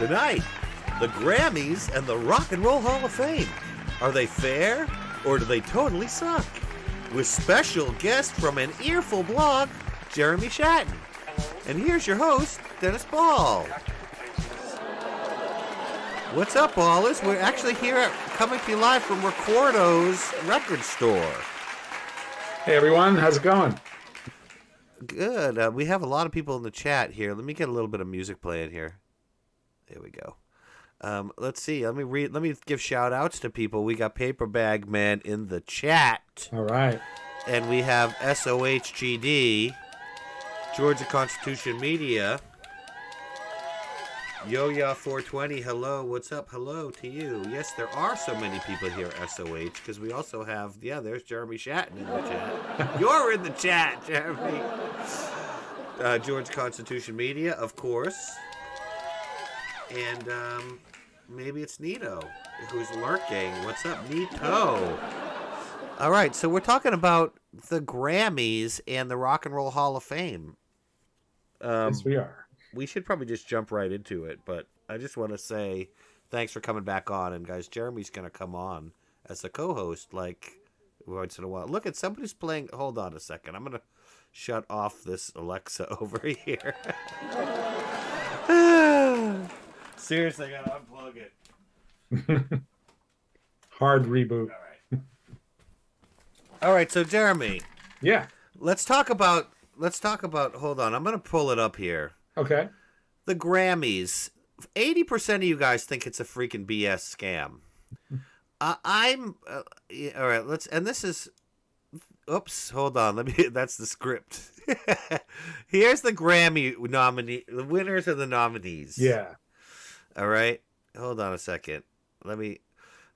Tonight, the Grammys and the Rock and Roll Hall of Fame. Are they fair, or do they totally suck? With special guest from AnEarful Blog, Jeremy Shatan. And here's your host, Dennis Ball. What's up, Ballers? We're actually here coming to you live from Recordo's record store. Hey, everyone. How's it going? Good. We have a lot of people in the chat here. Let me get a little bit of music playing here. There we go. Let's see. Let me give shout outs to people. We got Paper Bag Man in the chat. All right. And we have SOHGD, Georgia Constitution Media, Yo-Ya 420, hello, what's up? Hello to you. Yes, there are so many people here, SOH, because we also have, there's Jeremy Shatan in the chat. You're in the chat, Jeremy. Georgia Constitution Media, of course. And maybe it's Nito who's lurking. What's up, Nito? All right, so we're talking about the Grammys and the Rock and Roll Hall of Fame. Yes, we are. We should probably just jump right into it, but I just want to say thanks for coming back on. And, guys, Jeremy's going to come on as a co-host like once in a while. Look, somebody's playing. Hold on a second. I'm going to shut off this Alexa over here. Seriously, I got to unplug it. Hard reboot. All right, so Jeremy. Yeah. Let's talk about, hold on, I'm going to pull it up here. Okay. The Grammys. 80% of you guys think it's a freaking BS scam. All right, and this is, oops, hold on, that's the script. Here's the Grammy nominee, the winners and the nominees. Yeah. All right, hold on a second. I'm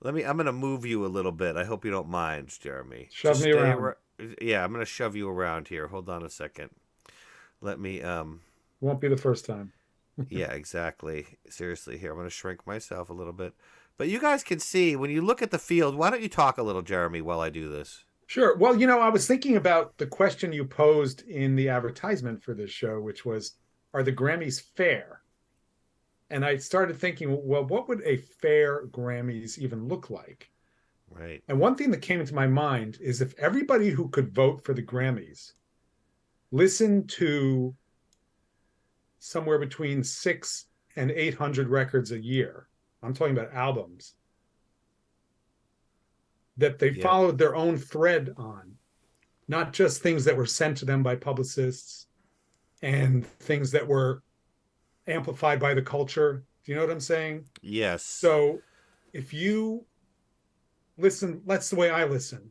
going to move you a little bit. I hope you don't mind, Jeremy. Shove me around. Yeah, I'm going to shove you around here. Hold on a second. Let me, Won't be the first time. Yeah, exactly. Seriously, here, I'm going to shrink myself a little bit. But you guys can see, when you look at the field, why don't you talk a little, Jeremy, while I do this? Sure. Well, I was thinking about the question you posed in the advertisement for this show, which was, are the Grammys fair? And I started thinking, well, what would a fair Grammys even look like? Right. And one thing that came into my mind is if everybody who could vote for the Grammys listened to somewhere between 600 and 800 records a year, I'm talking about albums, that they followed their own thread on, not just things that were sent to them by publicists and things that were amplified by the culture. Do you know what I'm saying? Yes. So if you listen, that's the way I listen.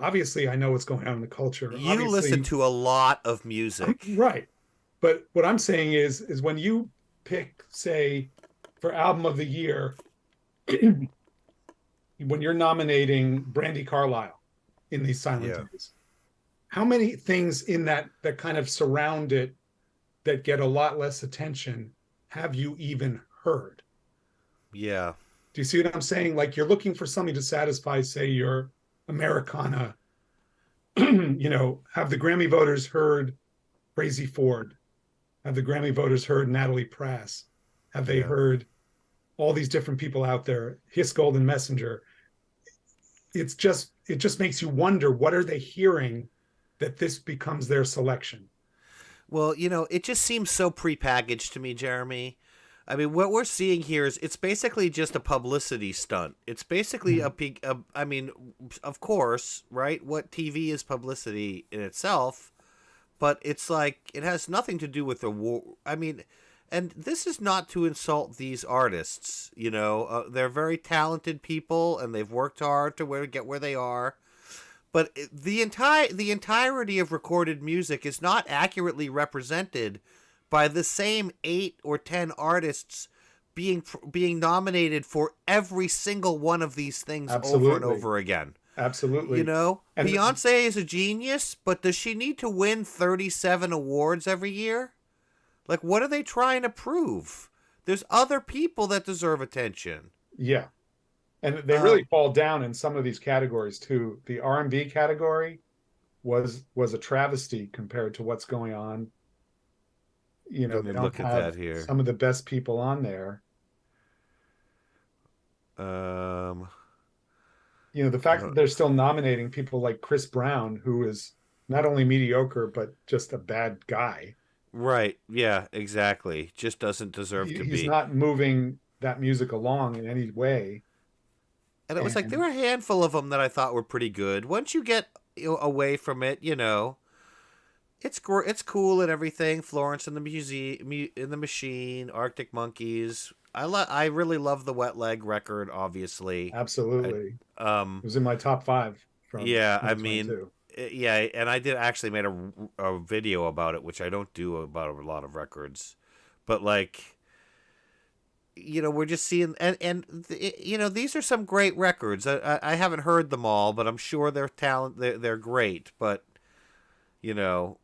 Obviously, I know what's going on in the culture. You listen to a lot of music. Right. But what I'm saying is when you pick, say, for album of the year, when you're nominating Brandi Carlile in these silent days, how many things in that kind of surround it that get a lot less attention have you even heard? Yeah. Do you see what I'm saying? Like, you're looking for something to satisfy, say, your Americana. Have the Grammy voters heard Crazy Ford? Have the Grammy voters heard Natalie Prass? Have they heard all these different people out there? Hiss Golden Messenger. It just makes you wonder, what are they hearing that this becomes their selection? Well, it just seems so prepackaged to me, Jeremy. I mean, what we're seeing here is it's basically just a publicity stunt. It's basically I mean, of course, right? What TV is publicity in itself, but it's like it has nothing to do with the war. I mean, and this is not to insult these artists. They're very talented people and they've worked hard to get where they are. But the entirety of recorded music is not accurately represented by the same 8 or 10 artists being nominated for every single one of these things over and over again. Absolutely. And Beyonce is a genius, but does she need to win 37 awards every year? Like, what are they trying to prove? There's other people that deserve attention. Yeah. And they really fall down in some of these categories too. The R&B category was a travesty compared to what's going on You know, Let me they don't look at have that here. some of the best people on there. Um, You know, the I fact that don't. they're still nominating people like Chris Brown, who is not only mediocre but just a bad guy. Right. Yeah. Exactly. Just doesn't deserve to He's be. not moving that music along in any way. And it was like there And were a handful of them that I thought were pretty good. Once you get away from it, it's cool and everything. Florence and the in the Machine, Arctic Monkeys. I really love the Wet Leg record. Obviously, I, absolutely, it um, was in my top five from yeah. I mean, 2022. yeah. And I did actually made a video about it, which I don't do about a lot of records, but like. We're just seeing, these are some great records. I haven't heard them all, but I'm sure they're great. But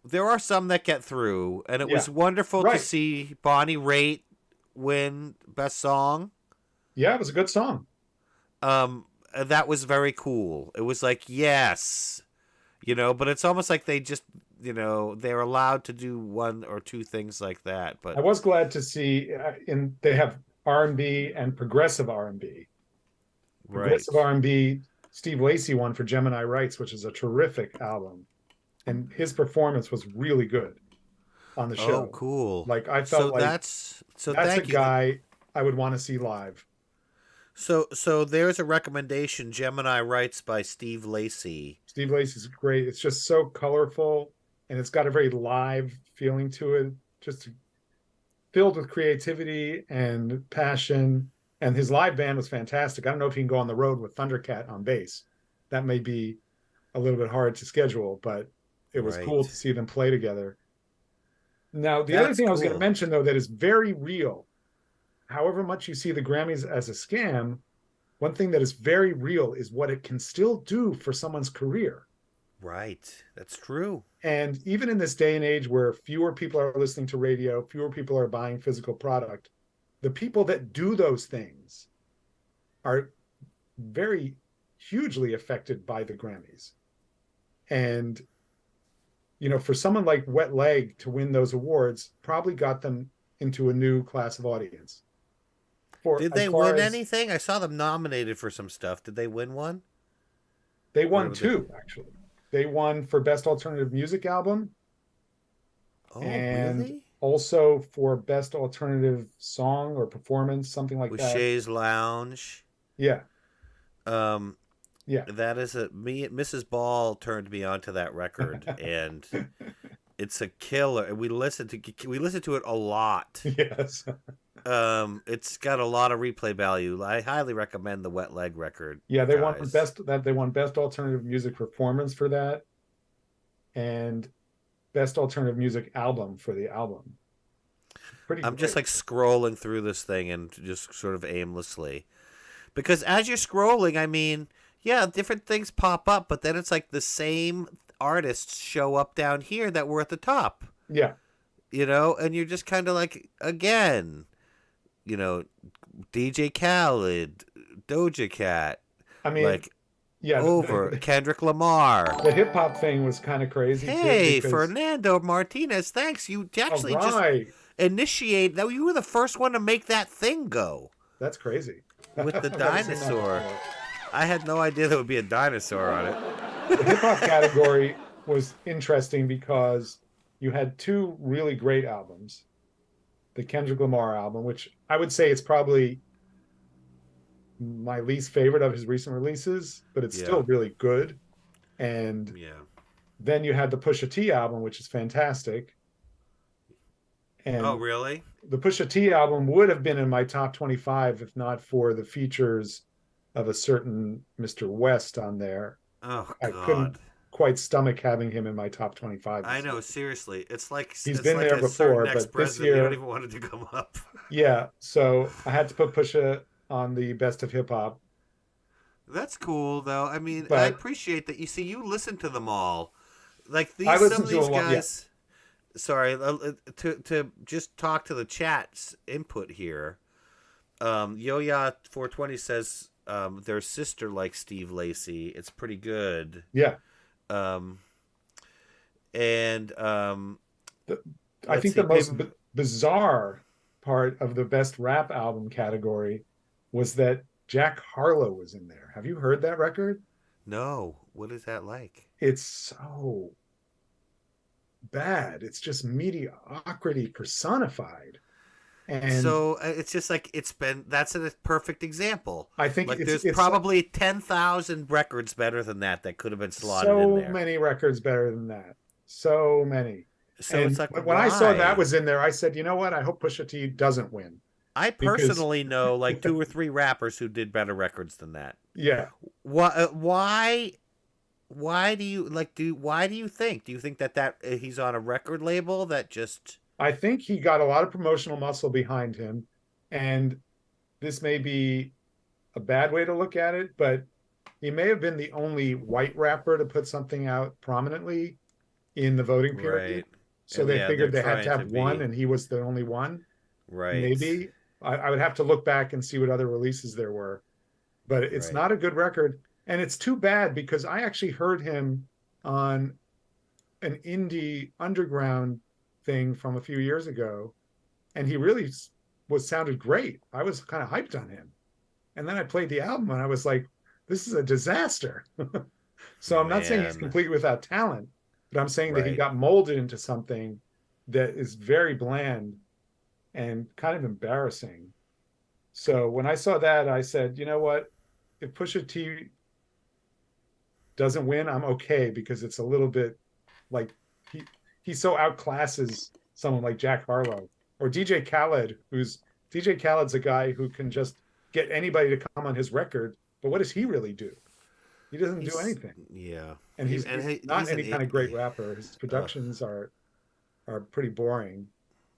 there are some that get through, and it Yeah, was wonderful to right. see Bonnie Raitt win Best Song. Yeah, it was a good song. That was very cool. It was like, yes, but it's almost like they just, they're allowed to do one or two things like that. I But was glad to see in they have R&B and progressive R&B. right. Progressive R&B, Steve Lacy won for Gemini Rights, which is a terrific album. And his performance was really good on the Oh, show. cool. Like I So felt like that's so. that's a Thank you. guy I would want to see live. So there's a recommendation. Gemini Rights by Steve Lacy. Steve Lacy's great. It's just so colorful and it's got a very live feeling to it, just filled with creativity and passion. And his live band was fantastic. I don't know if he can go on the road with Thundercat on bass. That may be a little bit hard to schedule, but it was cool Right. to see them play together. Now, the other That's thing I was going to cool. mention, though, that is very real, however much you see the Grammys as a scam, one thing that is very real is what it can still do for someone's career. Right. That's true. And even in this day and age where fewer people are listening to radio, fewer people are buying physical product, the people that do those things are very hugely affected by the Grammys. And, you know, for someone like Wet Leg to win those awards probably got them into a new class of audience. For Did as they far win as anything? I saw them nominated for some stuff. Did they win one? they Or won did they... two, actually. They won for Best Alternative Music Album Oh, and really? also for Best Alternative Song or Performance, something like With that. Shays Lounge. Yeah, Um, yeah. that is Mrs. Ball turned me onto that record, and it's a killer. We listened to it a lot. Yes. It's got a lot of replay value. I highly recommend the Wet Leg record, Yeah, guys. they won Best Alternative Music Performance for that and Best Alternative Music Album for the album. Pretty I'm just great. like scrolling through this thing and just sort of aimlessly. Because as you're scrolling, I mean, yeah, different things pop up, but then it's like the same artists show up down here that were at the top, Yeah. and you're just kind of like, again, you know, DJ Khaled, Doja Cat, I mean, like yeah, over Kendrick Lamar. the hip hop thing was kind of crazy too Hey, because Fernando Martinez, thanks. You all actually just right, initiate that. You were the first one to make that thing go that's crazy. with the I've never seen that dinosaur. before. I had no idea there would be a dinosaur on it. The hip hop category was interesting because you had two really great albums. The Kendrick Lamar album, which I would say it's probably my least favorite of his recent releases, but it's Yeah, still really good. And yeah. then you had the Pusha T album, which is fantastic. Oh, And really? the Pusha T album would have been in my top 25 if not for the features of a certain Mr. West on there. Oh I couldn't God. quite stomach having him in my top 25 I this know, year. seriously. It's like He's it's been like there a certain before, but this ex-president. You don't year, even want it to come up. yeah. So I had to put Pusha on the best of hip hop. That's cool, though. I mean, I But appreciate that. You see, you listen to them all. Like I some listened of to a these lot. Yeah. guys. Sorry, to just talk to the chat's input here. Yoya420 says their sister likes Steve Lacy. It's pretty good. Yeah. Um, and The, I let's think see, the most Paper. bizarre part of the best rap album category was that Jack Harlow was in there. Have you heard that record? No. What is that like? It's so bad. It's just mediocrity personified. And So it's just like that's a perfect example. I think Like it's there's it's probably 10,000 records better than that could have been slotted in so there. many records better than that. So many. So it's And like, when I saw that why? was in there, I said, you know what? I hope Pusha T doesn't win I because, personally know like 2 or 3 rappers who did better records than that. yeah, Why? Why do you why do you think? Do you think that he's on a record label that just I think he got a lot of promotional muscle behind him. And this may be a bad way to look at it, but he may have been the only white rapper to put something out prominently in the voting period. right? So they Yeah, they're figured they had to trying to have one, be and he was the only one. right, Maybe. I would have to look back and see what other releases there were, but it's right. not a good record. And it's too bad because I actually heard him on an indie underground thing from a few years ago, and he really was sounded great. I was kind of hyped on him. And then I played the album and I was like, this is a disaster. So I'm not saying he's Man, completely without talent, but I'm saying that he right. got molded into something that is very bland and kind of embarrassing. So when I saw that, I said, you know what? If Pusha T doesn't win, I'm okay because it's a little bit like he he so outclasses someone like Jack Harlow or DJ Khaled, who's DJ Khaled's a guy who can just get anybody to come on his record, but what does he really do? He doesn't do He's anything. yeah. And he's not He's any kind of great an rapper. His uh, productions are pretty boring.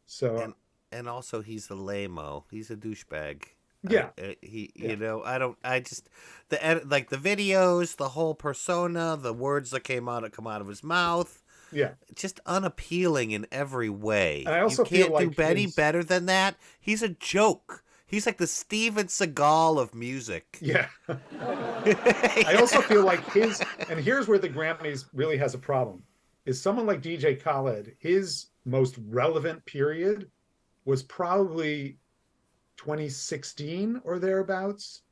So and also he's a lame-o. He's a douchebag. yeah, He yeah, I just like the videos, the whole persona, the words that come out of his mouth, yeah. just unappealing in every way. And I You also feel can't do like any his better than that. He's a joke. He's like the Steven Seagal of music. yeah. I also feel like and here's where the Grammys really has a problem, is someone like DJ Khaled, his most relevant period was probably 2016 or thereabouts.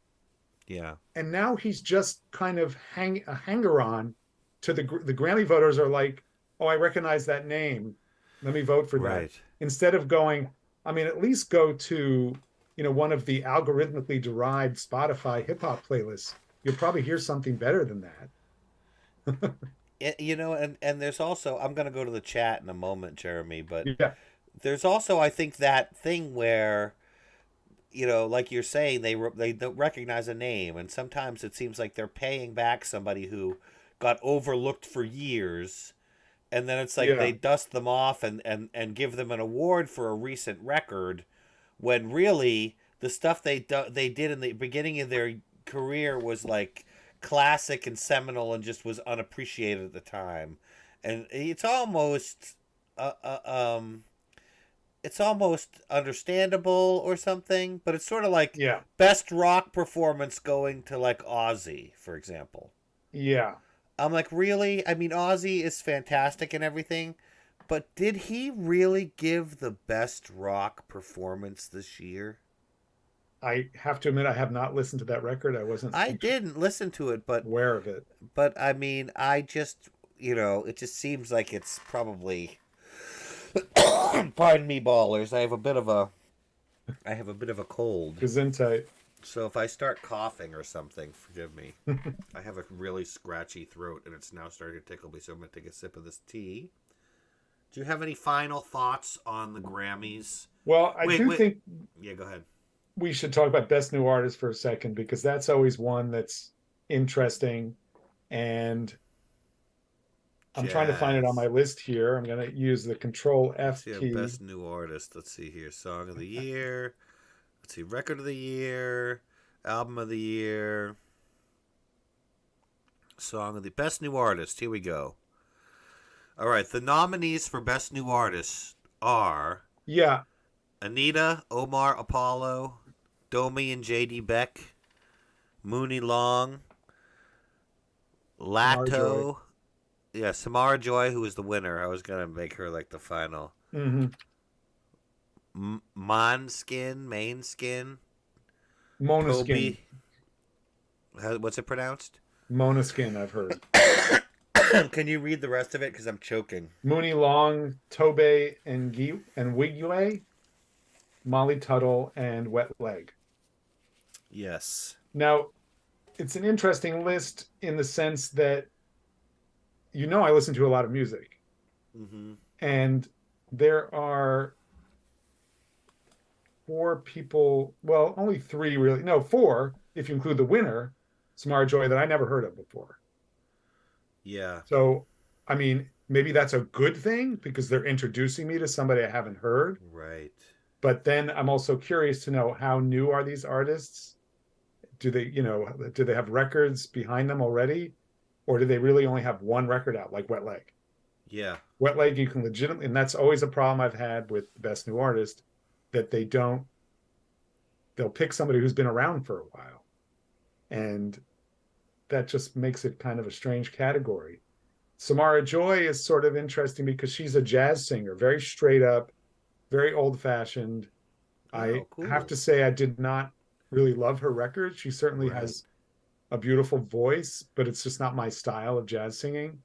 Yeah. And now he's just kind of a hanger on to the Grammy voters are like, oh, I recognize that name. Let me vote for that. Right. Instead of going, I mean, at least go to, one of the algorithmically derived Spotify hip hop playlists. You'll probably hear something better than that. And there's also I'm gonna go to the chat in a moment, Jeremy, but Yeah. there's also I think that thing where like you're saying, they don't recognize a name, and sometimes it seems like they're paying back somebody who got overlooked for years, and then it's like Yeah. they dust them off and give them an award for a recent record, when really the stuff they did in the beginning of their career was like classic and seminal and just was unappreciated at the time, and uh, uh, um it's almost understandable or something, but it's sort of like Yeah. best rock performance going to like Ozzy, for example. Yeah. I'm like, really? I mean, Ozzy is fantastic and everything, but did he really give the best rock performance this year? I have to admit, I have not listened to that record. I wasn't I didn't listen to it, aware of it. but I mean, I just, it just seems like it's probably pardon me, ballers. I have a bit of a cold. Gesundheit. So if I start coughing or something, forgive me. I have a really scratchy throat, and it's now starting to tickle me, so I'm going to take a sip of this tea. Do you have any final thoughts on the Grammys? Well, I do think Yeah, go ahead. we should talk about Best New Artist for a second because that's always one that's interesting. And I'm trying to find it on my Jazz. list here. I'm going to use the Control Let's F see, key. Best New Artist. Let's see here. Song of the Year. Let's see, Record of the Year. Album of the Year. Song of the Best New Artist. Here we go. All right, the nominees for Best New Artist are Yeah. Anita, Omar Apollo, Domi and J.D. Beck, Mooney Long, Samara Joy. Lato. Yeah, Samara Joy, who was the winner. I was going to make her like the final. Mm-hmm. Mainskin, Monoskin. Toby. What's it pronounced? Monoskin, I've heard. Can you read the rest of it? Because I'm choking. Mooney Long, Tobe and Wigway, Molly Tuttle, and Wet Leg. Yes. Now, it's an interesting list in the sense that I listen to a lot of music. Mm-hmm. And there are 4 people, well, only 3 really. No, 4 if you include the winner, Samara Joy, that I never heard of before. Yeah. So, I mean, maybe that's a good thing because they're introducing me to somebody I haven't heard. Right. But then I'm also curious to know, how new are these artists? Do they have records behind them already? Or do they really only have one record out, like Wet Leg? Yeah. Wet Leg, you can legitimately, and that's always a problem I've had with the Best New Artist, that they'll pick somebody who's been around for a while. And that just makes it kind of a strange category. Samara Joy is sort of interesting because she's a jazz singer, very straight up, very old fashioned. I Cool. have to say, I did not really love her record. She certainly has a beautiful voice, but it's just not my style of jazz singing.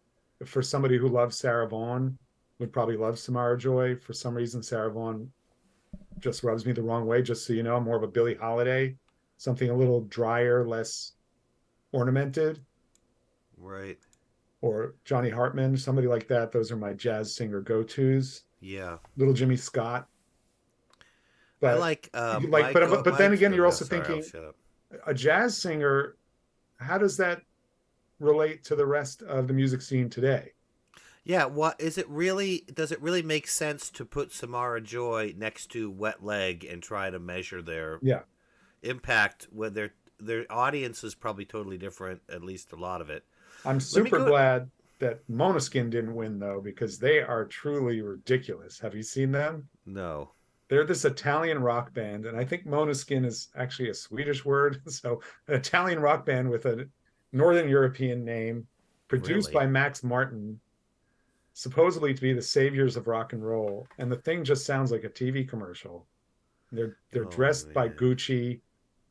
For somebody who loves Sarah Vaughan, would probably love Samara Joy. For some reason, Sarah Vaughan just rubs me the wrong way. Just so you know, I'm more of a Billie Holiday, something a little drier, less ornamented. Right. Or Johnny Hartman, somebody like that. Those are my jazz singer go-tos. Yeah. Little Jimmy Scott. I But like but then again, you're also thinking, shut up. a jazz singer, how does that relate to the rest of the music scene today? Yeah, what is it really? Does it really make sense to put Samara Joy next to Wet Leg and try to measure their impact when their audience is probably totally different, at least a lot of it. I'm super glad that Måneskin didn't win, though, because they are truly ridiculous. Have you seen them? No. They're this Italian rock band, and I think Måneskin is actually a Swedish word. So, an Italian rock band with a Northern European name, produced by Max Martin, supposedly to be the saviors of rock and roll. And the thing just sounds like a TV commercial. They're dressed by Gucci.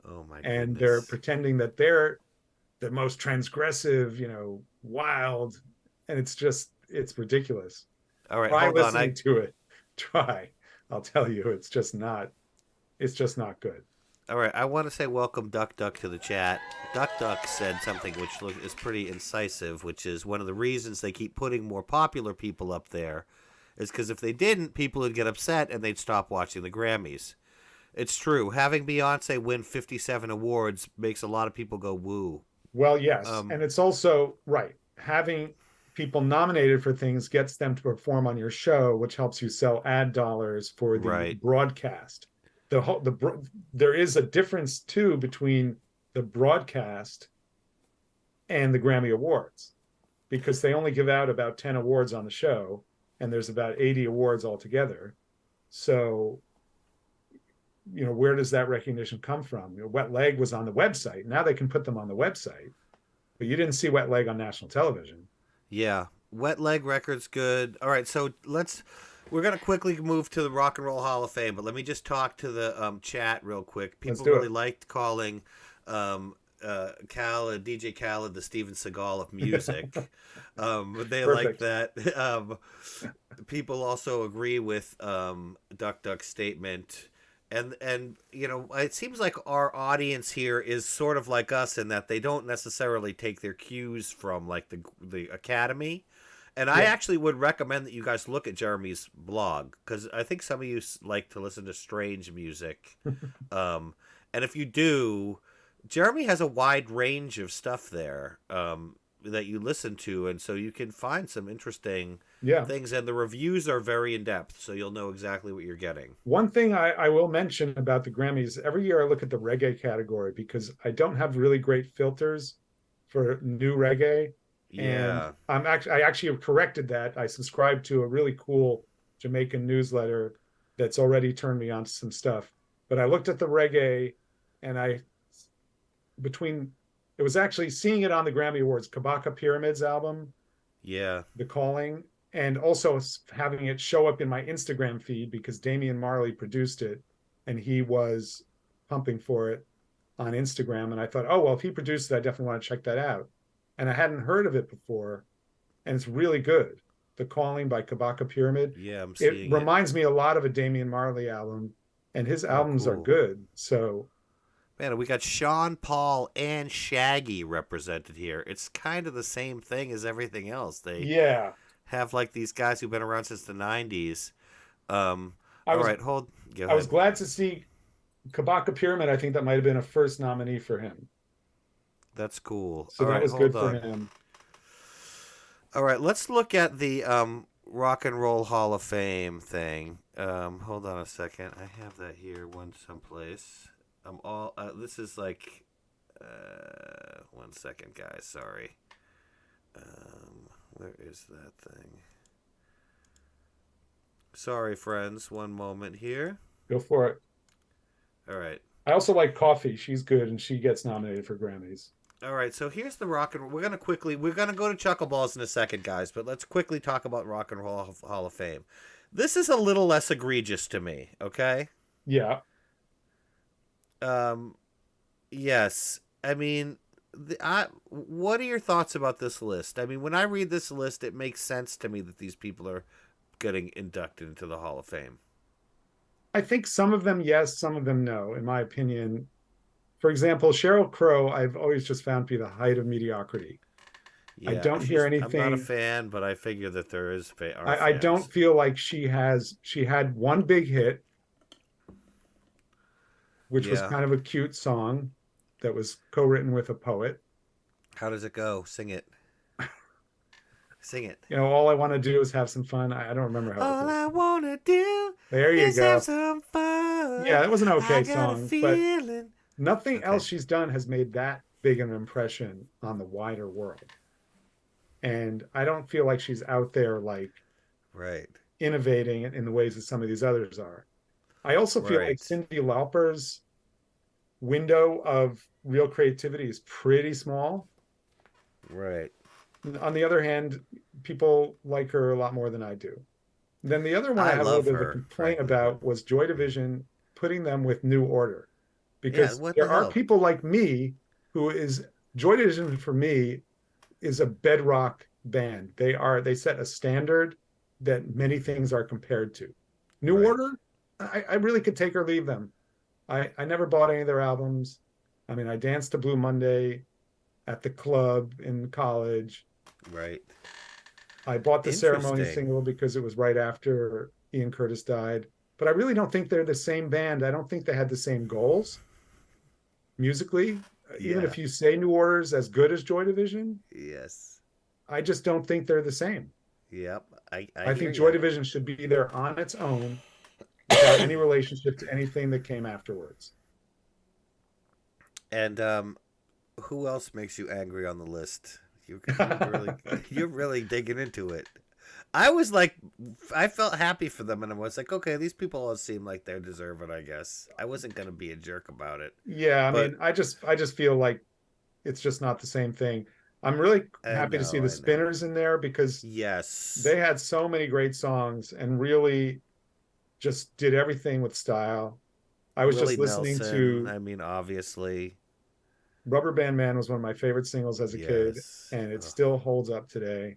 Oh my and goodness. They're pretending that they're the most transgressive, wild, and it's ridiculous. All right, Try hold listening on. to it. Try. I'll tell you, it's just not good. All right, I want to say welcome Duck Duck to the chat. Duck Duck said something which is pretty incisive, which is one of the reasons they keep putting more popular people up there is because if they didn't, people would get upset and they'd stop watching the Grammys. It's true. Having Beyonce win 57 awards makes a lot of people go woo. Well, yes. And it's also, right, having people nominated for things gets them to perform on your show, which helps you sell ad dollars for the broadcast. There is a difference, too, between the broadcast and the Grammy Awards, because they only give out about 10 awards on the show, and there's about 80 awards altogether. So, where does that recognition come from? Wet Leg was on the website. Now they can put them on the website, but you didn't see Wet Leg on national television. Yeah. Wet Leg Record's good. All right, so we're going to quickly move to the Rock and Roll Hall of Fame, but let me just talk to the chat real quick. People really liked calling DJ Khaled the Steven Seagal of music. They like that. People also agree with Duck Duck's statement. And it seems like our audience here is sort of like us in that they don't necessarily take their cues from like the Academy. And I actually would recommend that you guys look at Jeremy's blog, because I think some of you like to listen to strange music. And if you do, Jeremy has a wide range of stuff there that you listen to. And so you can find some interesting things. And the reviews are very in-depth, so you'll know exactly what you're getting. One thing I will mention about the Grammys, every year I look at the reggae category because I don't have really great filters for new reggae. Yeah. And I actually have corrected that. I subscribe to a really cool Jamaican newsletter that's already turned me on to some stuff. But I looked at the reggae, and it was actually seeing it on the Grammy Awards, Kabaka Pyramids album. Yeah. The Calling. and also having it show up in my Instagram feed because Damian Marley produced it and he was pumping for it on Instagram. And I thought, oh, well, if he produced it, I definitely want to check that out. And I hadn't heard of it before. And it's really good. The Calling by Kabaka Pyramid. Yeah, I'm It seeing it. reminds me a lot of a Damian Marley album, and his Oh, albums are cool. good. So, Man, we got Sean Paul and Shaggy represented here. It's kind of the same thing as everything else. They yeah, have like these guys who've been around since the 90s. I All was right, go I was ahead. glad to see Kabaka Pyramid. I think that might have been a first nominee for him. That's cool. So All that right, was good hold for on. him. All right, let's look at the Rock and Roll Hall of Fame thing. Hold on a second. I have that here someplace. This is like, one second, guys. Sorry. Where is that thing? Sorry, friends. One moment here. Go for it. All right. I also like Coffee. She's good, and she gets nominated for Grammys. All right, so here's the rock and roll. We're gonna go to Chuckleballs in a second, guys, but let's quickly talk about Rock and Roll Hall of Fame. This is a little less egregious to me, okay? Yeah, Um, yes. I mean, what are your thoughts about this list? I mean, when I read this list, it makes sense to me that these people are getting inducted into the Hall of Fame. I think some of them yes, some of them no. In my opinion, for example, Sheryl Crow, I've always just found to be the height of mediocrity. I Yeah, don't hear I'm not a anything. fan, but I figure that there are I don't fans. feel like she had one big hit, which was Yeah. kind of a cute song that was co-written with a poet. How does it go? Sing it. Sing it. You know, all I want to do is have some fun. I don't remember how it All goes. I wanna do There you is have go. some fun. Yeah, it was an I okay got a song, but feeling. nothing else Okay. she's done has made that big an impression on the wider world. And I don't feel like she's out there like Right. innovating in the ways that some of these others are. I also feel like Right. Cyndi Lauper's window of real creativity is pretty small. Right. On the other hand, people like her a lot more than I do. Then the other one I I have a little love bit of a her, complaint frankly, but about was Joy yeah. Division putting them with New Order, Yeah, because what the there are hell? people like me who is Joy Division for me is a bedrock band. They set a standard that many things are compared to. New Right. Order, I really could take or leave them. I never bought any of their albums. I mean, I danced to Blue Monday at the club in college. Right. I bought the Ceremony Interesting. single because it was right after Ian Curtis died. But I really don't think they're the same band. I don't think they had the same goals musically. Even Yeah. if you say New Order's as good as Joy Division, Yes. I just don't think they're the same. Yep. I I hear think Joy you. Division should be there on its own without any relationship to anything that came afterwards. And who else makes you angry on the list? You really you're really digging into it. I was like, I felt happy for them, and I was like, okay, these people all seem like they deserve it. I guess I wasn't gonna be a jerk about it, Yeah, I but mean, I just feel like it's just not the same thing. I'm really I happy to see know, the I know. Spinners in there because Yes, they had so many great songs and really just did everything with style. I was Willie just listening Nelson. to I mean, obviously, Rubber Band Man was one of my favorite singles as a kid, yes. and it Ugh, still holds up today.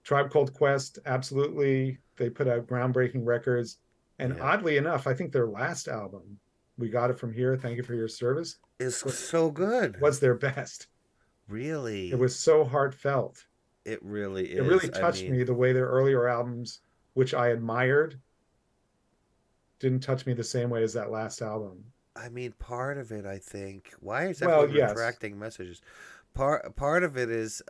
Tribe Called Quest, absolutely. They put out groundbreaking records. And yep, oddly enough, I think their last album, We Got It From Here, Thank You for Your Service, it's so good. was their best. It Really, was so heartfelt. it really It is. really I touched mean, me the way their earlier albums, which I admired, didn't touch me the same way as that last album. part of it, I think. Why is Well, everyone yes, retracting messages? Part of it is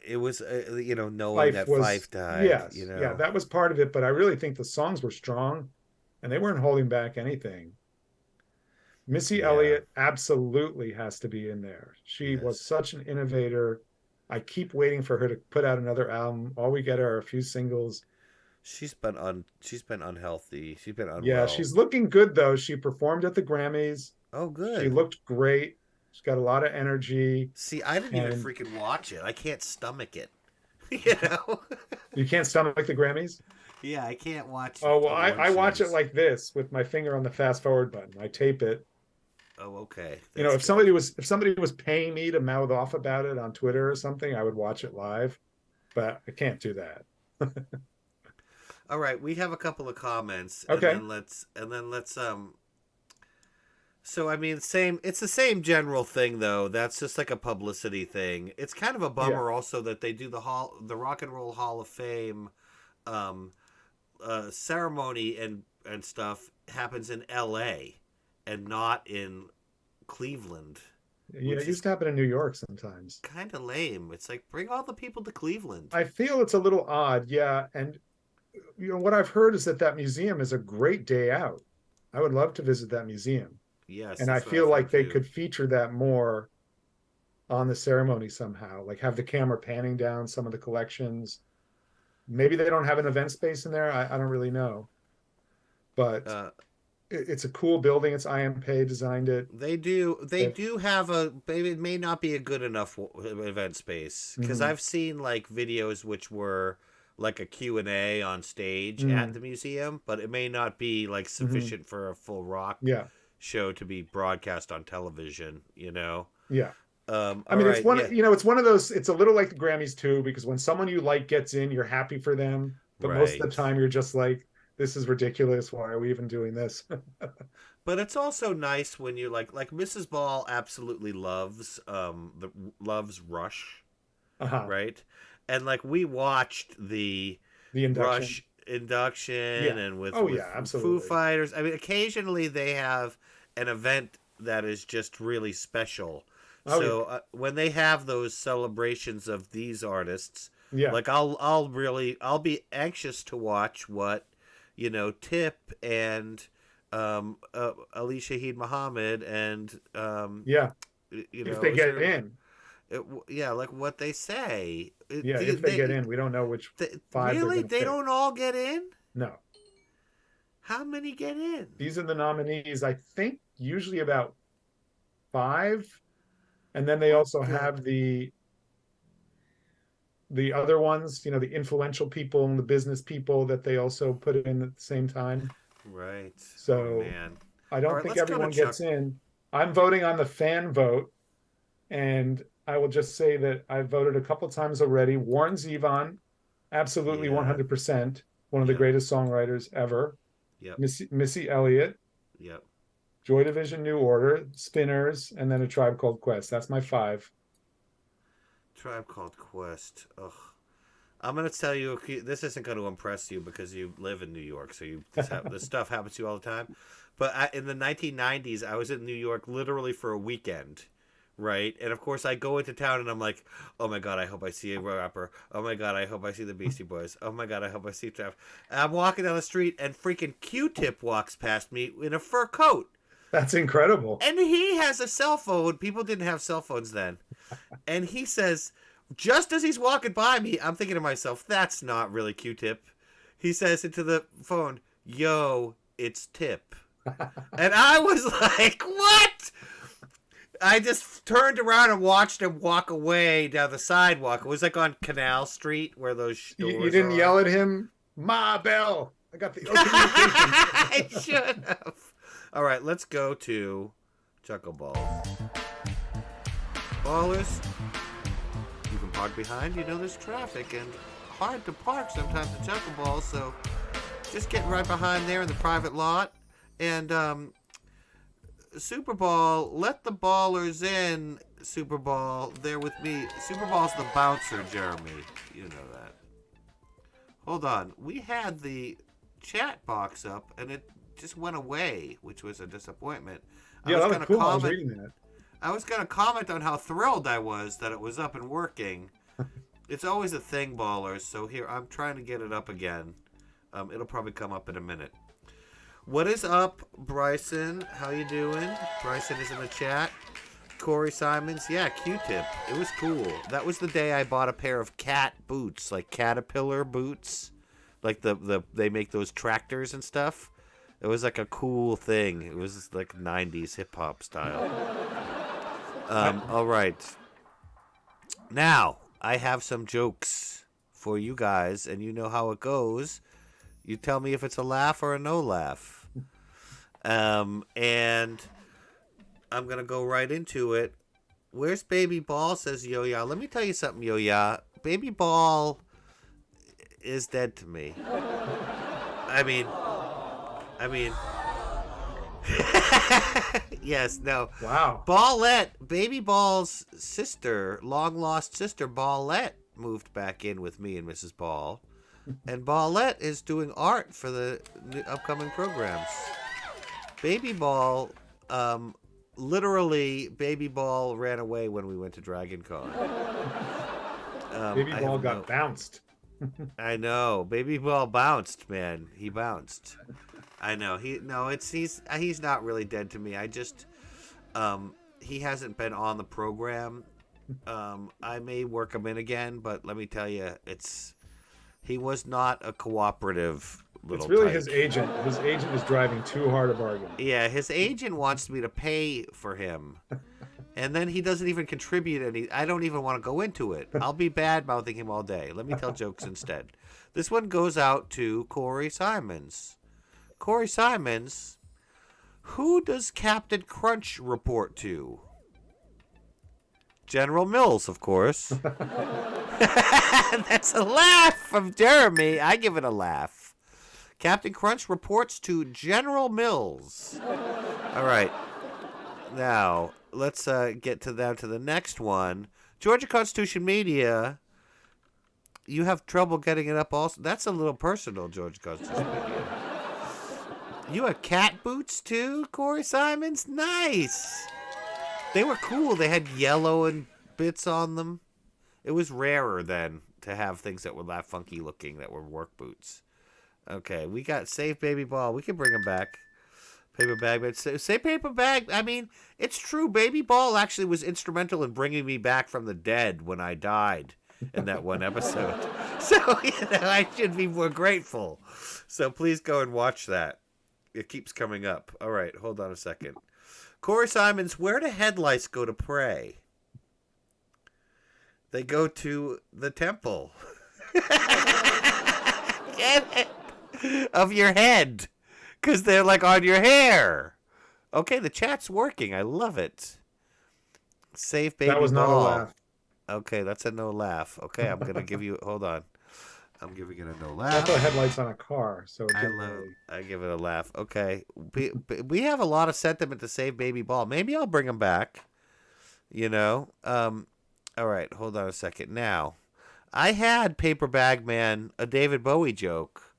it was knowing Life that was, Fife died. yes, yeah, that was part of it. But I really think the songs were strong and they weren't holding back anything. Missy Yeah. Elliott absolutely has to be in there. She was Yes. such an innovator. I keep waiting for her to put out another album. All we get are a few singles. She's been unhealthy. She's been Yeah, unwell. she's looking good though. She performed at the Grammys. Oh, She good. looked great. She's got a lot of energy. See, I didn't even And freaking watch it. I can't stomach it. You know? You can't stomach the Grammys? Yeah, I can't watch Oh, well, I award watch it shows. like this with my finger on the fast forward button. I tape it. Oh, okay. You know, That's good. if somebody was paying me to mouth off about it on Twitter or something, I would watch it live, but I can't do that. All right, we have a couple of comments, and Okay. then let's so I mean, same. It's the same general thing, though. That's just like a publicity thing. It's kind of a Yeah. bummer, also, that they do the Rock and Roll Hall of Fame um, ceremony and stuff happens in L.A. and not in Cleveland, Yeah, which it is used to happen in New York sometimes. kind of lame. It's like, bring all the people to Cleveland. I feel it's a little odd. Yeah. And, what I've heard is that that museum is a great day out. I would love to visit that museum. Yes, And I that's what feel I've like heard they too. could feature that more on the ceremony somehow, like have the camera panning down some of the collections. Maybe they don't have an event space in there. I don't really know, but Uh, it's a cool building. It's IMP designed it. They do. They If, do have a. It may not be a good enough event space because mm, I've seen like videos which were like a Q&A on stage at mm, the museum, but it may not be like mm, sufficient for a full rock yeah, show to be broadcast on television. You know. yeah. I All mean, it's right. one, Yeah. it's one of those, it's a little like the Grammys too, because when someone you like gets in, you're happy for them. But most of the Right. time you're just like, this is ridiculous. Why are we even doing this? But it's also nice when you like Mrs. Ball absolutely loves loves Rush, Uh-huh. right? And like we watched the The induction. Rush induction Yeah. and Oh, with yeah, Foo absolutely. Fighters. I mean, occasionally they have an event that is just really special. Oh, yeah. So when they have those celebrations of these artists, Yeah. like I'll be anxious to watch what Tip and Ali Shaheed Muhammad and Yeah. If they is get there in. yeah, like what they say. Yeah. If they get in, we don't know which five they're Really, going to they pick. don't all get in. No. How many get in? These are the nominees, I think, usually about five. And then they What also the? have the other ones, the influential people and the business people that they also put in at the same time. Right. Oh So man. I All don't right, think let's go to everyone Chuck. gets in. I'm voting on the fan vote, and I will just say that I voted a couple times already. Warren Zevon, absolutely Yeah. 100%, one of the Yep. greatest songwriters ever. Yep. Missy Elliott, Yep. Joy Division, New Order, Spinners, and then A Tribe Called Quest. That's my five. Tribe Called Quest. Ugh. I'm gonna tell you, this isn't going to impress you because you live in New York, so this stuff happens to you all the time. But in the 1990s, I was in New York literally for a weekend, right? And of course, I go into town and I'm like, oh my god, I hope I see a rapper. Oh my god, I hope I see the Beastie Boys. Oh my god, I hope I see Trap. And I'm walking down the street and freaking Q-Tip walks past me in a fur coat, That's incredible. and he has a cell phone. People didn't have cell phones then, and he says, just as he's walking by me, I'm thinking to myself, that's not really Q-Tip. He says into the phone, yo, it's Tip. And I was like, what? I just turned around and watched him walk away down the sidewalk. It was like on Canal Street where those You stores didn't are. yell at him, Ma Bell. I got the open invitation. I should have. All right, let's go to Chuckleballs. Ballers, you can park behind. There's traffic and hard to park sometimes at Chuckleballs, so just get right behind there in the private lot. And Super Ball, let the ballers in. Super Ball, they're with me. Super Ball's the bouncer, Jeremy. You know that. Hold on. We had the chat box up and it just went away, which was a disappointment. I Yeah, was that was gonna cool. I was comment reading that. I was gonna comment on how thrilled I was that it was up and working. It's always a thing, ballers. So here, I'm trying to get it up again. It'll probably come up in a minute. What is up, Bryson? How you doing? Bryson is in the chat. Corey Simons, yeah, Q-Tip. It was cool. That was the day I bought a pair of cat boots, like Caterpillar boots, like they make those tractors and stuff. It was like a cool thing. It was like 90s hip hop style. All right. Now I have some jokes. for you guys, and you know how it goes. You tell me if it's a laugh or a no laugh. And I'm going to go right into it. Where's Baby Ball, says Yo-Ya. Let me tell you something, Yo-Ya. Baby Ball is dead to me. I mean... yes, no. Wow. Ballette, Baby Ball's sister, long-lost sister, Ballette, moved back in with me and Mrs. Ball. And Ballette is doing art for the upcoming programs. Baby Ball, literally, Baby Ball ran away when we went to Dragon Con. Baby Ball got bounced. I know. Baby Ball bounced, man. He bounced. I know. He's not really dead to me. I just he hasn't been on the program. I may work him in again, but let me tell you, he was not a cooperative little It's really tyke. his agent. His agent is driving too hard a bargain. Yeah, his agent wants me to pay for him. And then he doesn't even contribute any. I don't even want to go into it. I'll be bad mouthing him all day. Let me tell jokes instead. This one goes out to Corey Simons. Corey Simons, who does Captain Crunch report to? General Mills, of course. That's a laugh from Jeremy. I give it a laugh. Captain Crunch reports to General Mills. All right. Now, let's get to the next one. Georgia Constitution Media. You have trouble getting it up also. That's a little personal, Georgia Constitution Media. You have cat boots too, Corey Simons? Nice. They were cool. They had yellow and bits on them. It was rarer then to have things that were that funky looking that were work boots. Okay, we got Save Baby Ball. We can bring him back. Paper Bag, but say Paper Bag. I mean, it's true. Baby Ball actually was instrumental in bringing me back from the dead when I died in that one episode. So, I should be more grateful. So please go and watch that. It keeps coming up. All right, hold on a second. Corey Simons, where do headlights go to pray? They go to the temple. Get it? Of your head. Because they're like on your hair. Okay, the chat's working. I love it. Save Baby Ball. That was not a laugh. Okay, that's a no laugh. Okay, I'm going to give you... Hold on. I'm giving it a no laugh. That's the headlights on a car, so I give it a laugh. Okay, we have a lot of sentiment to Save Baby Ball. Maybe I'll bring him back. All right, hold on a second. Now, I had Paper Bag Man, a David Bowie joke,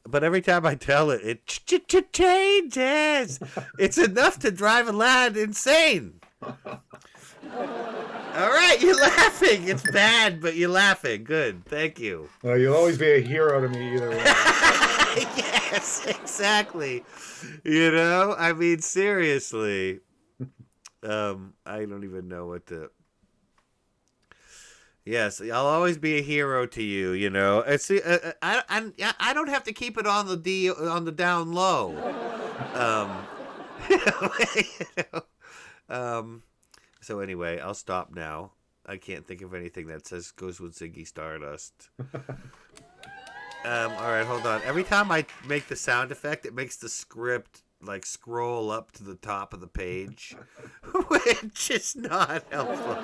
but every time I tell it, it changes. It's enough to drive a lad insane. All right, you're laughing. It's bad, but you're laughing. Good. Thank you. Well, you'll always be a hero to me either way. Yes, exactly. I mean, seriously. I don't even know what to... Yes, I'll always be a hero to you, I don't have to keep it on the down low. So anyway, I'll stop now. I can't think of anything that goes with Ziggy Stardust. All right, hold on. Every time I make the sound effect, it makes the script scroll up to the top of the page, which is not helpful.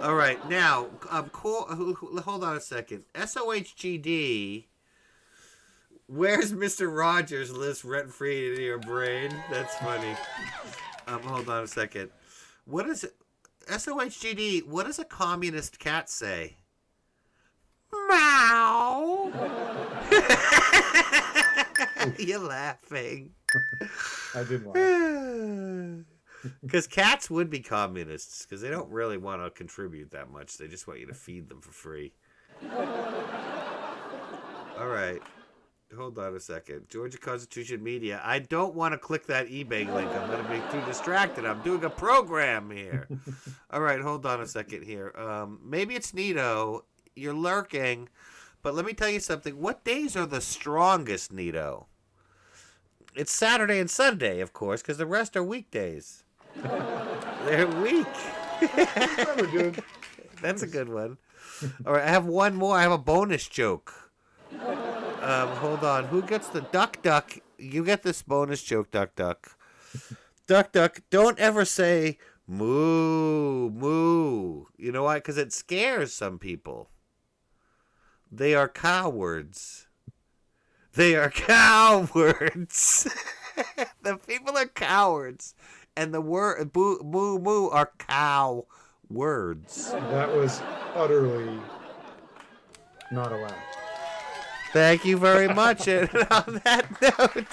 All right, now, hold on a second. SOHGD, where's Mr. Rogers lives rent-free in your brain? That's funny. Hold on a second. What is it? SOHGD, what does a communist cat say? Meow. You're laughing. I did laugh. Because cats would be communists, because they don't really want to contribute that much. They just want you to feed them for free. All right. Hold on a second. Georgia Constitution Media. I don't want to click that eBay link. I'm going to be too distracted. I'm doing a program here. All right, hold on a second here. Maybe it's Nito. You're lurking. But let me tell you something. What days are the strongest, Nito? It's Saturday and Sunday, of course, because the rest are weekdays. They're weak. Clever, dude. That's a good one. All right, I have one more. I have a bonus joke. Hold on. Who gets the duck? Duck. You get this bonus joke, duck. Duck. Duck. Duck. Don't ever say moo moo. You know why? Because it scares some people. They are cowards. They are cowards. The people are cowards, and the word moo moo are cow words. That was utterly not allowed. Thank you very much. And on that note,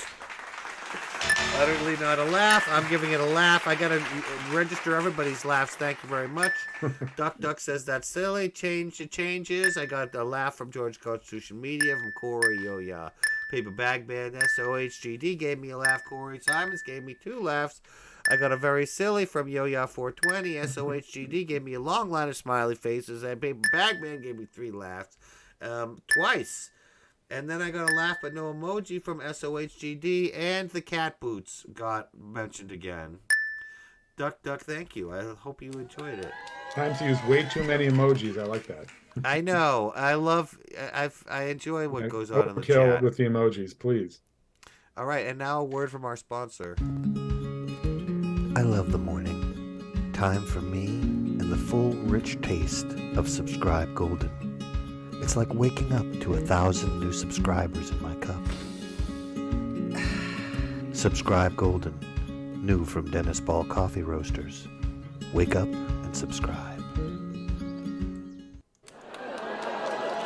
utterly not a laugh. I'm giving it a laugh. I got to register everybody's laughs. Thank you very much. Duck says that's silly. Changes. I got a laugh from George Constitution Media, from Corey, Yo Ya, Paper Bag Band, SOHGD gave me a laugh. Corey Simons gave me 2 laughs. I got a very silly from Yo Ya 420. SOHGD gave me a long line of smiley faces, and Paper Bag Band gave me 3 laughs, twice. And then I got a laugh but no emoji from SOHGD, and the cat boots got mentioned again. Duck, thank you. I hope you enjoyed it. Time to use way too many emojis. I like that. I know. I enjoy what goes on in the kill chat. With the emojis, please. All right, and now a word from our sponsor. I love the morning. Time for me and the full, rich taste of Subscribe Golden. It's like waking up to 1,000 new subscribers in my cup. Subscribe Golden, new from Dennis Ball Coffee Roasters. Wake up and subscribe.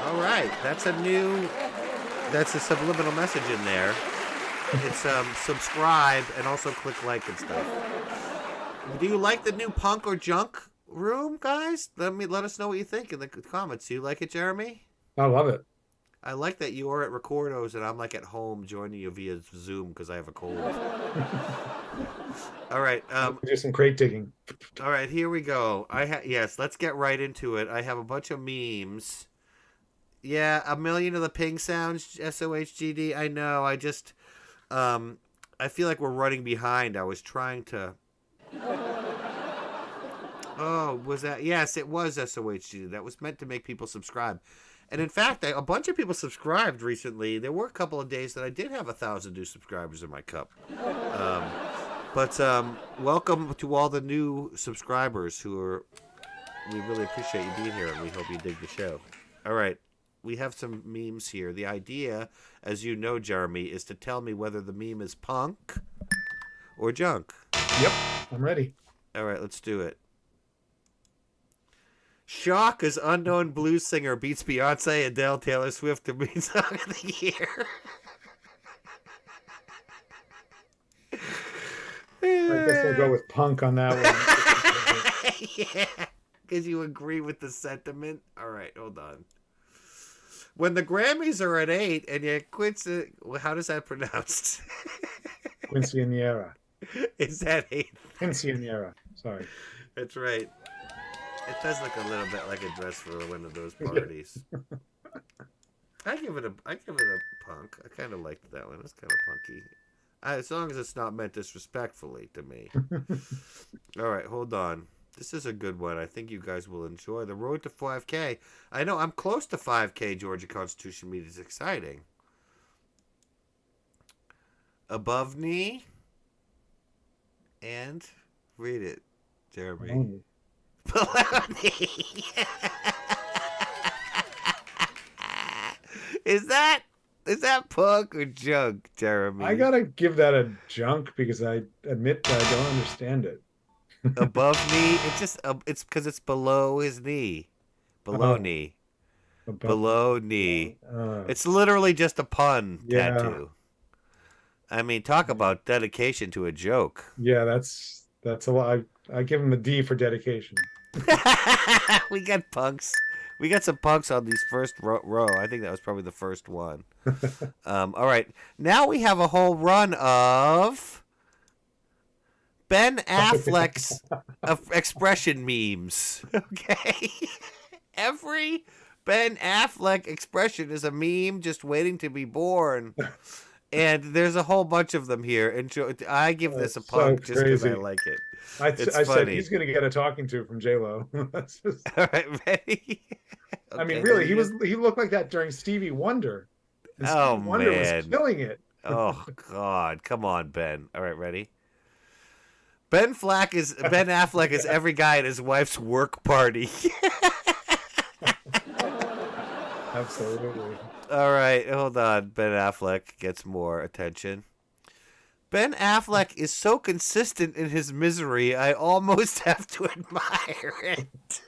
All right, that's a subliminal message in there. It's subscribe and also click like and stuff. Do you like the new punk or junk room, guys? Let us know what you think in the comments. Do you like it, Jeremy? I love it. I like that you are at Recordos and I'm like at home joining you via Zoom because I have a cold. All right. Do some crate digging. All right, here we go. Yes, let's get right into it. I have a bunch of memes. Yeah, a million of the ping sounds, SOHGD. I know. I just, I feel like we're running behind. I was trying to. Oh, was that? Yes, it was SOHGD. That was meant to make people subscribe. And in fact, a bunch of people subscribed recently. There were a couple of days that I did have 1,000 new subscribers in my cup. But welcome to all the new subscribers we really appreciate you being here, and we hope you dig the show. All right, we have some memes here. The idea, as you know, Jeremy, is to tell me whether the meme is punk or junk. Yep, I'm ready. All right, let's do it. Shock as unknown blues singer beats Beyonce, Adele, Taylor Swift to be Song of the Year. I guess I'll go with punk on that one. Yeah, because you agree with the sentiment. All right, hold on. When the Grammys are at 8 and you Quincy, how does that pronounced? Quinceañera. Is that 8? Quinceañera. Sorry. That's right. It does look a little bit like a dress for one of those parties. I give it a punk. I kind of liked that one. It's kind of punky. As long as it's not meant disrespectfully to me. All right, hold on. This is a good one. I think you guys will enjoy. The road to 5K. I know I'm close to 5K, Georgia Constitution Media. It's exciting. Above knee. And read it, Jeremy. Oh. Below knee. Is that punk or junk, Jeremy? I gotta give that a junk because I admit that I don't understand it. Above knee, it's because it's below his knee, below knee, below knee. It's literally just a pun tattoo. I mean, talk about dedication to a joke. Yeah, that's a lot. I give him a D for dedication. We got punks. We got some punks on these first row. I think that was probably the first one. All right. Now we have a whole run of Ben Affleck's expression memes. Okay. Every Ben Affleck expression is a meme just waiting to be born. And there's a whole bunch of them here. And I give this a punk just because I like it. I said he's going to get a talking to from J-Lo. All right, ready? I mean, Okay, really, he looked like that during Stevie Wonder. And Oh Stevie Wonder was man. killing it. Oh God. Come on, Ben. All right, ready? Ben Affleck is every guy at his wife's work party. Absolutely. All right, hold on. Ben Affleck gets more attention. Ben Affleck is so consistent in his misery, I almost have to admire it.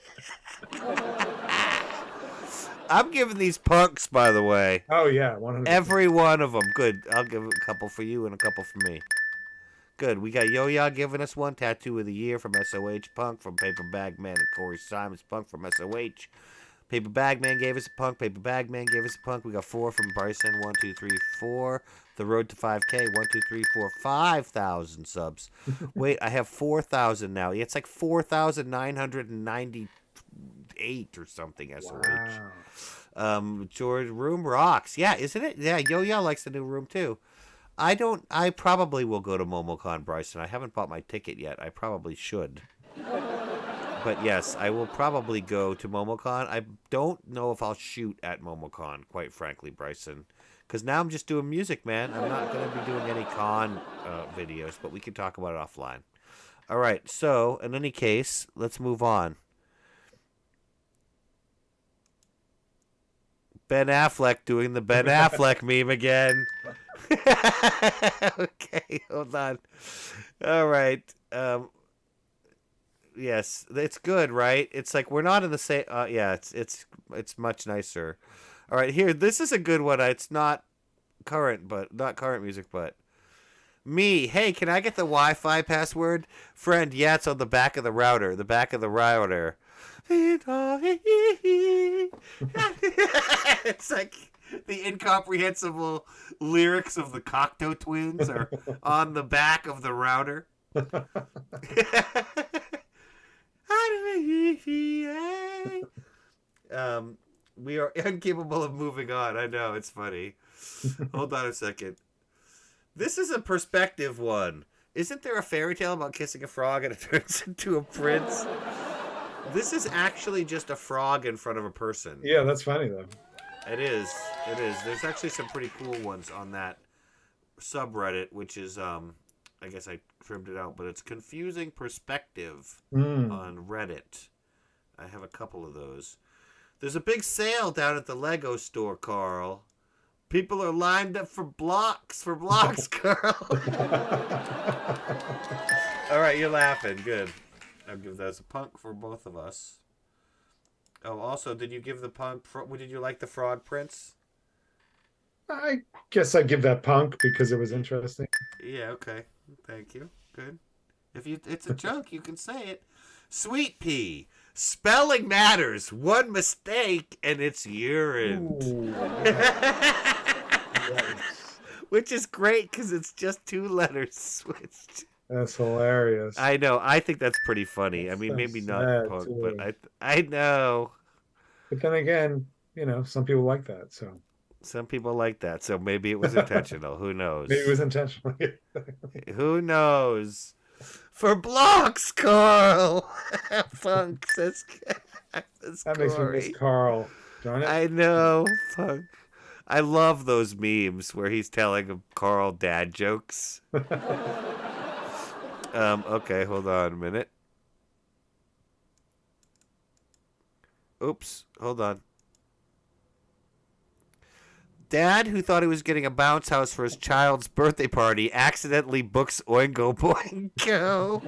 I'm giving these punks, by the way. Oh yeah, 100%. Every one of them. Good. I'll give a couple for you and a couple for me. Good. We got Yo-Ya giving us one. Tattoo of the Year from SOH. Punk from Paper Bag Man and Corey Simons. Punk from SOH. Paper Bag Man gave us a punk. Paper Bag Man gave us a punk. We got 4 from Bryson. 1, 2, 3, 4. The Road to 5K. 1, 2, 3, 4, 5,000 subs. Wait, I have 4,000 now. It's like 4,998 or something. SOH. Wow. George Room rocks. Yeah, isn't it? Yeah, Yo-Yo likes the new room too. I probably will go to MomoCon, Bryson. I haven't bought my ticket yet. I probably should. But yes, I will probably go to MomoCon. I don't know if I'll shoot at MomoCon, quite frankly, Bryson. Because now I'm just doing music, man. I'm not going to be doing any con videos, but we can talk about it offline. All right, so in any case, let's move on. Ben Affleck doing the Ben Affleck meme again. Okay, hold on. All right. Yes, it's good, right? It's like we're not in the same. Yeah, it's much nicer. All right, here. This is a good one. It's not current, but not current music, but me. Hey, can I get the Wi-Fi password, friend? Yeah, it's on the back of the router. The back of the router. It's like the incomprehensible lyrics of the Cocteau Twins are on the back of the router. We are incapable of moving on. I know, it's funny. Hold on a second. This is a perspective one. Isn't there a fairy tale about kissing a frog and it turns into a prince? This is actually just a frog in front of a person. Yeah, that's funny though. It is. It is. There's actually some pretty cool ones on that subreddit, which is, I guess I trimmed it out, but it's Confusing Perspective on Reddit. I have a couple of those. There's a big sale down at the Lego store, Carl. People are lined up for blocks, Carl. All right, you're laughing. Good. I'll give that as a punk for both of us. Oh, also, did you give the punk? Did you like the Frog Prince? I guess I'd give that punk because it was interesting. Yeah. Okay. Thank you. Good. It's a joke, you can say it. Sweet pea. Spelling matters. One mistake and it's urine. Yes. Which is great because it's just 2 letters switched. That's hilarious. I know. I think that's pretty funny. That's I mean, so maybe not sad, punk, too. but I know. But then again, some people like that. So Some people like that. So maybe it was intentional. Who knows? maybe it was intentional. Who knows? For blocks, Carl. Punk says That makes me miss Carl. Darn it. I know, Punk. I love those memes where he's telling Carl dad jokes. Okay, hold on a minute. Oops, hold on. Dad, who thought he was getting a bounce house for his child's birthday party, accidentally books Oingo Boingo.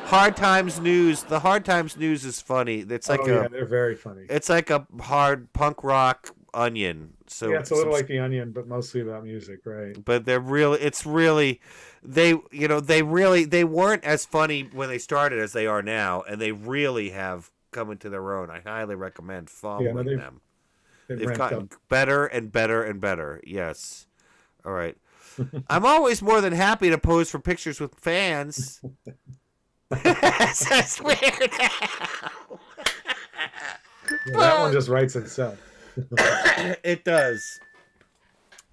Hard Times News. The Hard Times News is funny. It's like they're very funny. It's like a hard punk rock Onion. So yeah, it's a little like the Onion, but mostly about music, right? But they're really, it's really, they weren't as funny when they started as they are now, and they really have come into their own. I highly recommend following them. They've gotten better and better and better. Yes. All right. I'm always more than happy to pose for pictures with fans. That's weird. That one just writes itself. It does.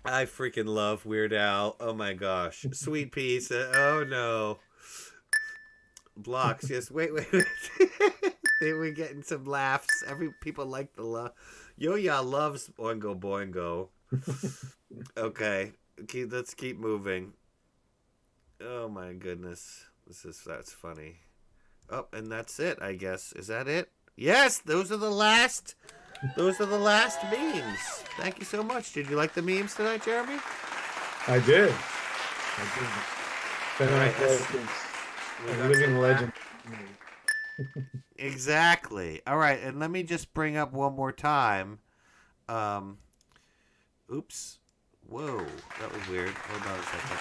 I freaking love Weird Al. Oh my gosh. Sweet Pea. Oh no. Blocks. Yes. Wait. We're getting some laughs. People like the love. Yo-Ya loves Boingo Boingo. Okay, let's keep moving. Oh my goodness, that's funny. Oh, and that's it, I guess. Is that it? Yes, those are the last memes. Thank you so much. Did you like the memes tonight, Jeremy? I did. Ben All right, Affleck is a living legend. Exactly. All right, and let me just bring up one more time. Oops. Whoa, that was weird. Hold on a second.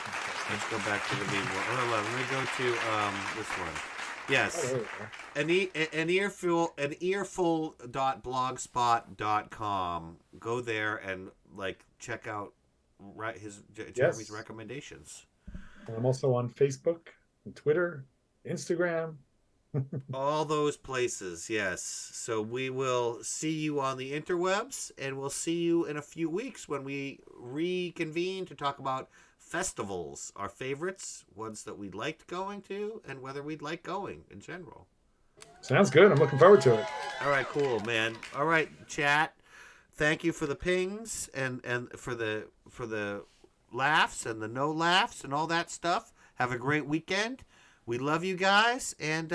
Let's go back to the meme one. Hold on, let me go to this one. Yes. AnEarful.blogspot.com. Go there and check out Jeremy's recommendations. And I'm also on Facebook and Twitter, Instagram. All those places, yes. So we will see you on the interwebs, and we'll see you in a few weeks when we reconvene to talk about festivals, our favorites, ones that we liked going to, and whether we'd like going in general. Sounds good. I'm looking forward to it. All right, cool, man. All right, chat. Thank you for the pings and for the laughs and the no laughs and all that stuff. Have a great weekend. We love you guys, and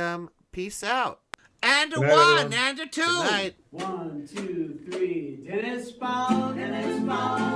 peace out. And a one, and a two. Good night. 1, 2, 3. Dennis Ball, Dennis Ball.